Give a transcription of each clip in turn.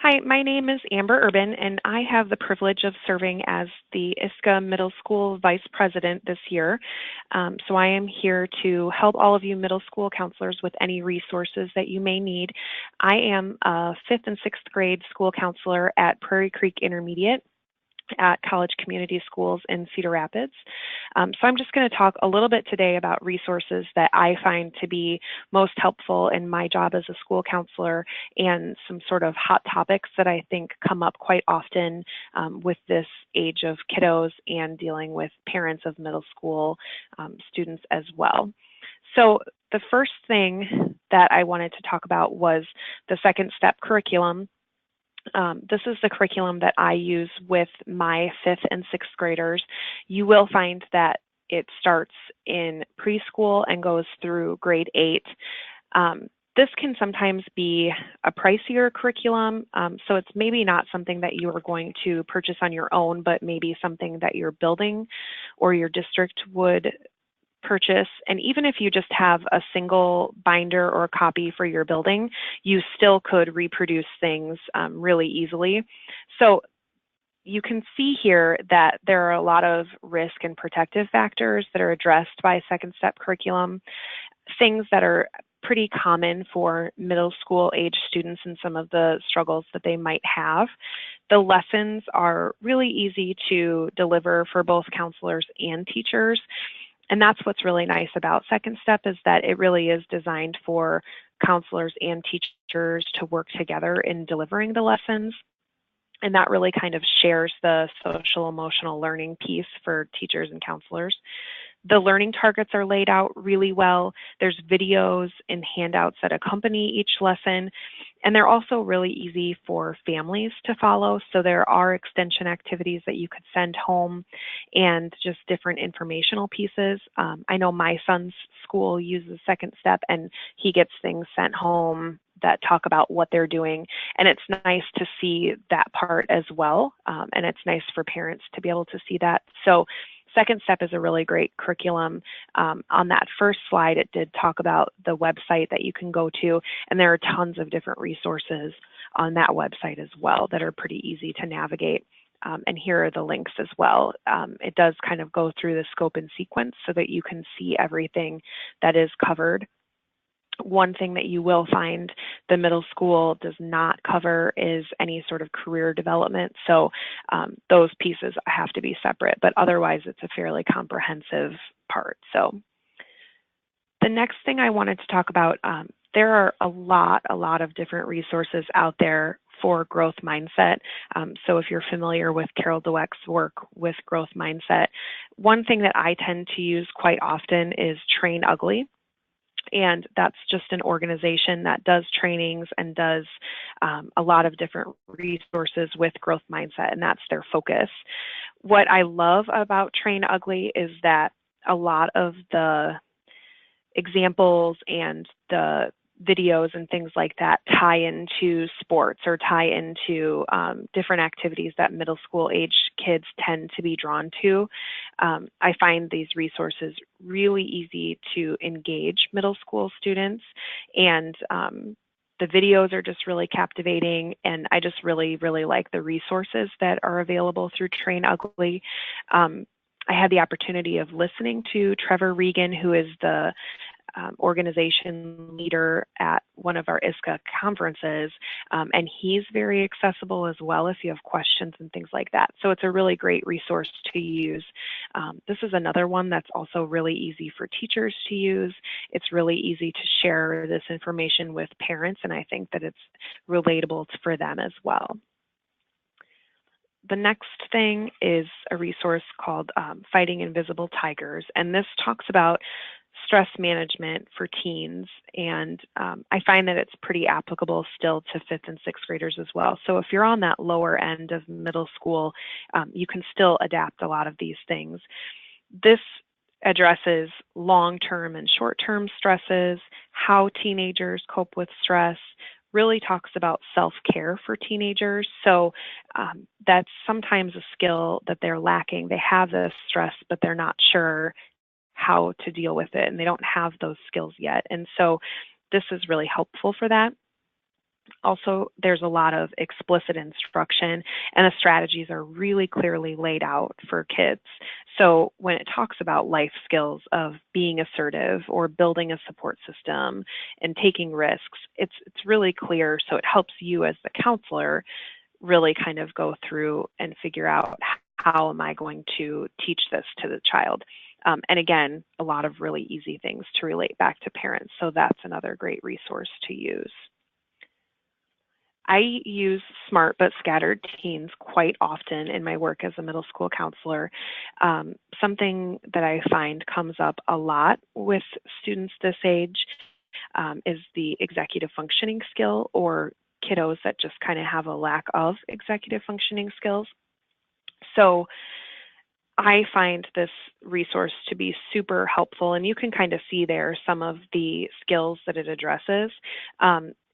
Hi, my name is Amber Urbain, and I have the privilege of serving as the ISCA Middle School Vice President this year. So I am here to help all of you middle school counselors with any resources that you may need. I am a 5th and 6th grade school counselor at Prairie Creek Intermediate at College Community Schools in Cedar Rapids. So I'm just going to talk a little bit today about resources that I find to be most helpful in my job as a school counselor and some sort of hot topics that I think come up quite often with this age of kiddos and dealing with parents of middle school students as well. So the first thing that I wanted to talk about was the second step curriculum. This is the curriculum that I use with my 5th and 6th graders. You will find that it starts in preschool and goes through grade 8. This can sometimes be a pricier curriculum, so it's maybe not something that you are going to purchase on your own, but maybe something that your building or your district would purchase. And even if you just have a single binder or copy for your building, you still could reproduce things really easily. So you can see here that there are a lot of risk and protective factors that are addressed by second step curriculum, things that are pretty common for middle school age students and some of the struggles that they might have. The lessons are really easy to deliver for both counselors and teachers. And that's what's really nice about Second Step, is that it really is designed for counselors and teachers to work together in delivering the lessons. And that really kind of shares the social emotional learning piece for teachers and counselors. The learning targets are laid out really well. There's videos and handouts that accompany each lesson, and they're also really easy for families to follow. So there are extension activities that you could send home and just different informational pieces. I know my son's school uses Second Step, and he gets things sent home that talk about what they're doing. And it's nice to see that part as well. And it's nice for parents to be able to see that. So Second Step is a really great curriculum. On that first slide, it did talk about the website that you can go to, and there are tons of different resources on that website as well that are pretty easy to navigate. And here are the links as well. It does kind of go through the scope and sequence so that you can see everything that is covered. One thing that you will find the middle school does not cover is any sort of career development. So those pieces have to be separate, but otherwise it's a fairly comprehensive part. So the next thing I wanted to talk about, there are a lot of different resources out there for growth mindset. So if you're familiar with Carol Dweck's work with growth mindset, one thing that I tend to use quite often is Train Ugly. And that's just an organization that does trainings and does a lot of different resources with growth mindset, and that's their focus. What I love about Train Ugly is that a lot of the examples and the videos and things like that tie into sports or tie into different activities that middle school age kids tend to be drawn to. I find these resources really easy to engage middle school students, and the videos are just really captivating, and I just really like the resources that are available through Train Ugly. I had the opportunity of listening to Trevor Regan, who is the organization leader at one of our ISCA conferences, and he's very accessible as well if you have questions and things like that. So it's a really great resource to use. This is another one that's also really easy for teachers to use. It's really easy to share this information with parents, and I think that it's relatable for them as well. The next thing is a resource called Fighting Invisible Tigers, and this talks about stress management for teens, and I find that it's pretty applicable still to 5th and 6th graders as well. So if you're on that lower end of middle school, you can still adapt a lot of these things. This addresses long-term and short-term stresses, how teenagers cope with stress, really talks about self-care for teenagers. So that's sometimes a skill that they're lacking. They have this stress, but they're not sure how to deal with it, and they don't have those skills yet. And so this is really helpful for that. Also, there's a lot of explicit instruction, and the strategies are really clearly laid out for kids. So when it talks about life skills of being assertive or building a support system and taking risks, it's really clear. So it helps you as the counselor really kind of go through and figure out, how am I going to teach this to the child? And again, a lot of really easy things to relate back to parents. So that's another great resource to use. I use Smart but Scattered Teens quite often in my work as a middle school counselor. Something that I find comes up a lot with students this age is the executive functioning skill, or kiddos that just kind of have a lack of executive functioning skills. So I find this resource to be super helpful, and you can kind of see there some of the skills that it addresses.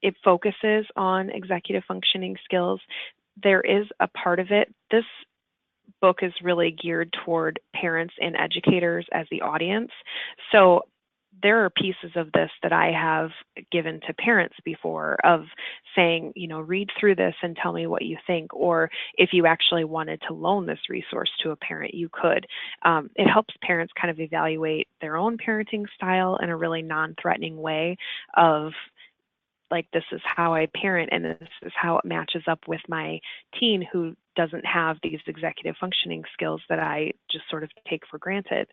It focuses on executive functioning skills. There is a part of it. This book is really geared toward parents and educators as the audience. So there are pieces of this that I have given to parents before of saying, read through this and tell me what you think, or if you actually wanted to loan this resource to a parent, you could. It helps parents kind of evaluate their own parenting style in a really non-threatening way of, like, this is how I parent and this is how it matches up with my teen who doesn't have these executive functioning skills that I just sort of take for granted.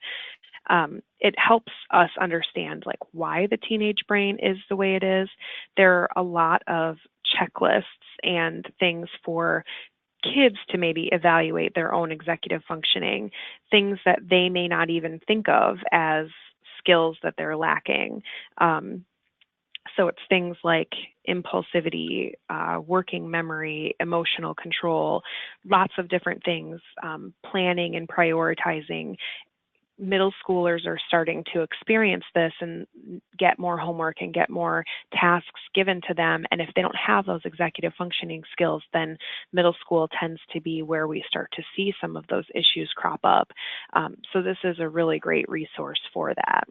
It helps us understand, like, why the teenage brain is the way it is. There are a lot of checklists and things for kids to maybe evaluate their own executive functioning, things that they may not even think of as skills that they're lacking. So it's things like impulsivity, working memory, emotional control, lots of different things, planning and prioritizing. Middle schoolers are starting to experience this and get more homework and get more tasks given to them. And if they don't have those executive functioning skills, then middle school tends to be where we start to see some of those issues crop up. So this is a really great resource for that.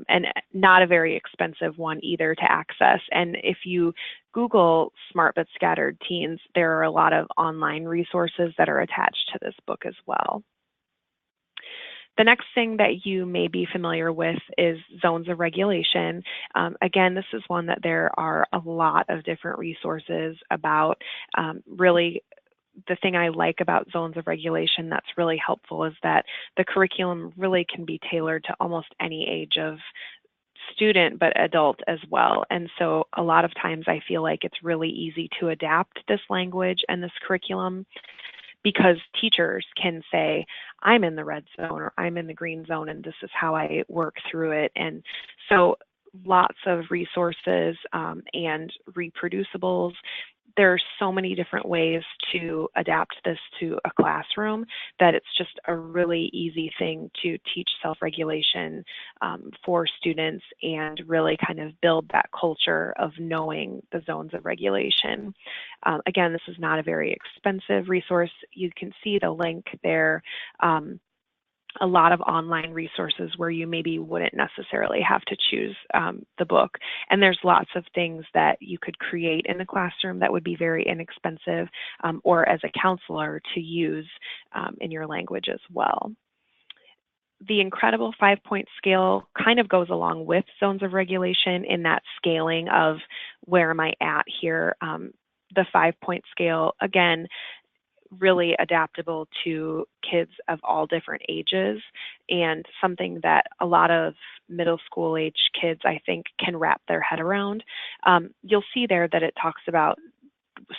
And not a very expensive one either to access. And if you Google Smart but Scattered Teens, there are a lot of online resources that are attached to this book as well. The next thing that you may be familiar with is zones of regulation. Again, this is one that there are a lot of different resources about. Really, the thing I like about zones of regulation that's really helpful is that the curriculum really can be tailored to almost any age of student, but adult as well. And so a lot of times I feel like it's really easy to adapt this language and this curriculum, because teachers can say, I'm in the red zone or I'm in the green zone and this is how I work through it. And so lots of resources and reproducibles. There's so many different ways to adapt this to a classroom that it's just a really easy thing to teach self-regulation for students and really kind of build that culture of knowing the zones of regulation. Again, this is not a very expensive resource. You can see the link there. A lot of online resources where you maybe wouldn't necessarily have to choose the book. And there's lots of things that you could create in the classroom that would be very inexpensive or as a counselor to use in your language as well. The incredible 5-point scale kind of goes along with zones of regulation in that scaling of where am I at here. The 5-point scale, again, really adaptable to kids of all different ages, and something that a lot of middle school age kids, I think, can wrap their head around. You'll see there that it talks about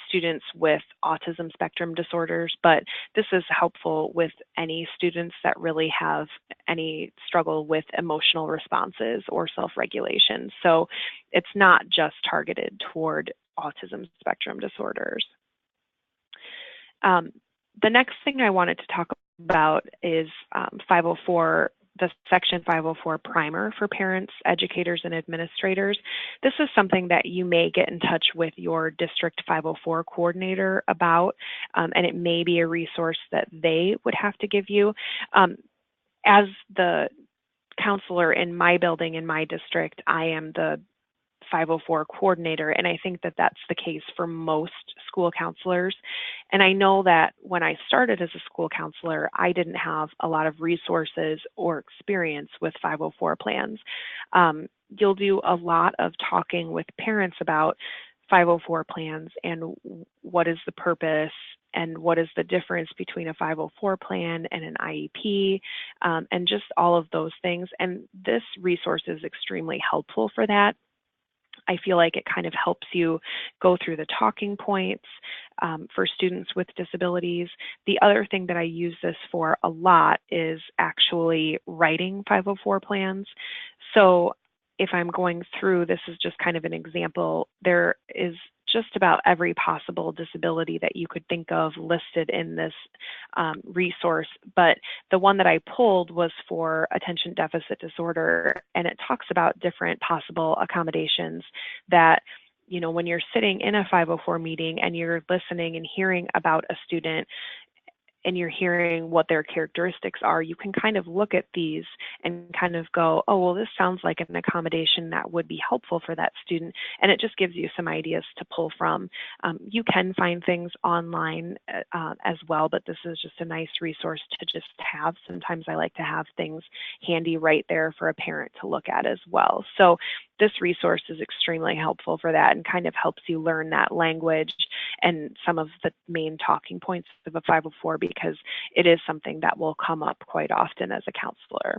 students with autism spectrum disorders, but this is helpful with any students that really have any struggle with emotional responses or self-regulation. So it's not just targeted toward autism spectrum disorders. The next thing I wanted to talk about is 504, the Section 504 primer for parents, educators, and administrators. This is something that you may get in touch with your District 504 coordinator about, and it may be a resource that they would have to give you. As the counselor in my building, in my district, I am the 504 coordinator, and I think that that's the case for most school counselors. And I know that when I started as a school counselor, I didn't have a lot of resources or experience with 504 plans. You'll do a lot of talking with parents about 504 plans and what is the purpose and what is the difference between a 504 plan and an IEP, and just all of those things. And this resource is extremely helpful for that. I feel like it kind of helps you go through the talking points for students with disabilities. The other thing that I use this for a lot is actually writing 504 plans. So if I'm going through, this is just kind of an example, there is just about every possible disability that you could think of listed in this resource, but the one that I pulled was for attention deficit disorder, and it talks about different possible accommodations that, you know, when you're sitting in a 504 meeting and you're listening and hearing about a student and you're hearing what their characteristics are, you can kind of look at these and kind of go, oh, well, this sounds like an accommodation that would be helpful for that student. And it just gives you some ideas to pull from. You can find things online as well, but this is just a nice resource to just have. Sometimes I like to have things handy right there for a parent to look at as well. So this resource is extremely helpful for that and kind of helps you learn that language and some of the main talking points of a 504, because it is something that will come up quite often as a counselor.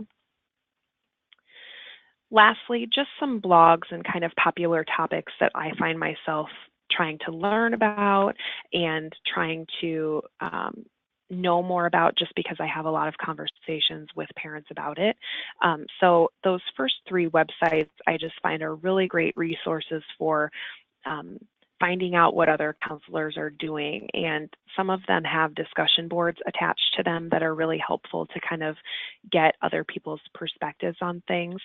Lastly, just some blogs and kind of popular topics that I find myself trying to learn about and trying to know more about, just because I have a lot of conversations with parents about it. So those first three websites I just find are really great resources for finding out what other counselors are doing. And some of them have discussion boards attached to them that are really helpful to kind of get other people's perspectives on things.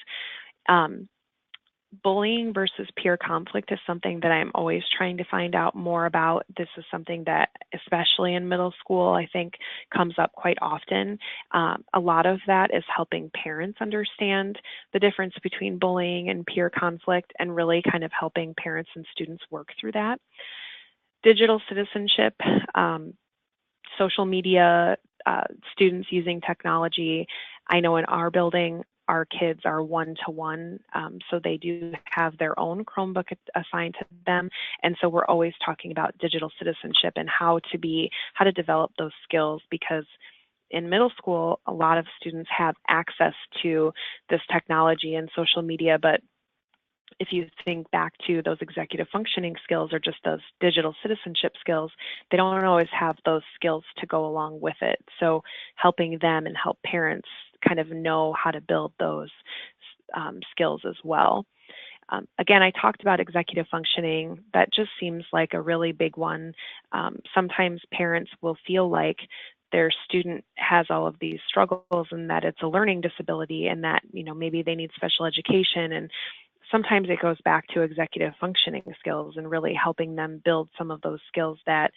Bullying versus peer conflict is something that I'm always trying to find out more about. This is something that, especially in middle school, I think comes up quite often. A lot of that is helping parents understand the difference between bullying and peer conflict, and really kind of helping parents and students work through that. Digital citizenship, social media, students using technology. I know in our building, our kids are one-to-one, so they do have their own Chromebook assigned to them. And so we're always talking about digital citizenship and how to develop those skills, because in middle school, a lot of students have access to this technology and social media, but if you think back to those executive functioning skills or just those digital citizenship skills, they don't always have those skills to go along with it. So helping them and help parents kind of know how to build those skills as well. Again, I talked about executive functioning. That just seems like a really big one. Sometimes parents will feel like their student has all of these struggles and that it's a learning disability and that, you know, maybe they need special education, and sometimes it goes back to executive functioning skills and really helping them build some of those skills that,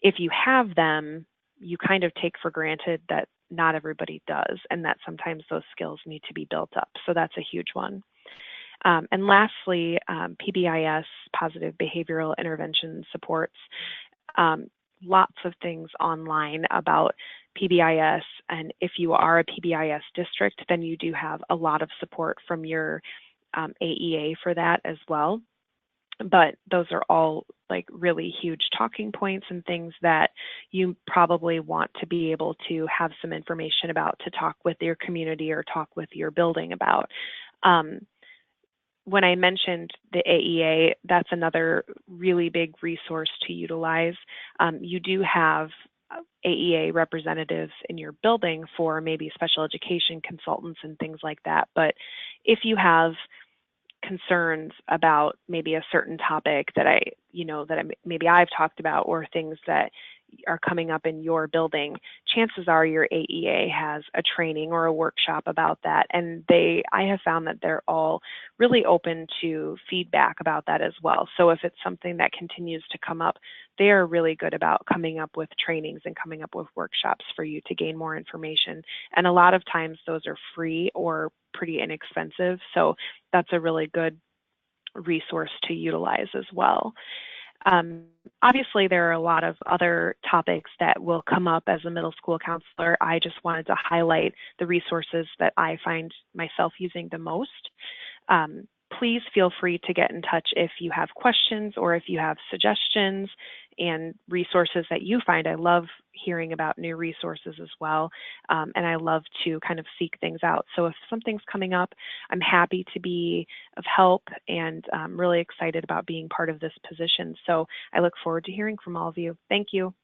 if you have them, you kind of take for granted that not everybody does, and that sometimes those skills need to be built up. So that's a huge one. And lastly, PBIS, positive behavioral intervention supports. Lots of things online about PBIS, and if you are a PBIS district, then you do have a lot of support from your AEA for that as well. But those are all like really huge talking points and things that you probably want to be able to have some information about, to talk with your community or talk with your building about. When I mentioned the AEA, that's another really big resource to utilize. You do have AEA representatives in your building for maybe special education consultants and things like that. But if you have concerns about maybe a certain topic that maybe I've talked about, or things that are coming up in your building, chances are your AEA has a training or a workshop about that. And I have found that they're all really open to feedback about that as well. So if it's something that continues to come up, they are really good about coming up with trainings and coming up with workshops for you to gain more information. And a lot of times those are free or pretty inexpensive. So that's a really good resource to utilize as well. Um, Obviously, there are a lot of other topics that will come up as a middle school counselor. I just wanted to highlight the resources that I find myself using the most. Um, Please feel free to get in touch if you have questions or if you have suggestions and resources that you find. I love hearing about new resources as well, and I love to kind of seek things out. So if something's coming up, I'm happy to be of help, and I'm really excited about being part of this position. So I look forward to hearing from all of you. Thank you.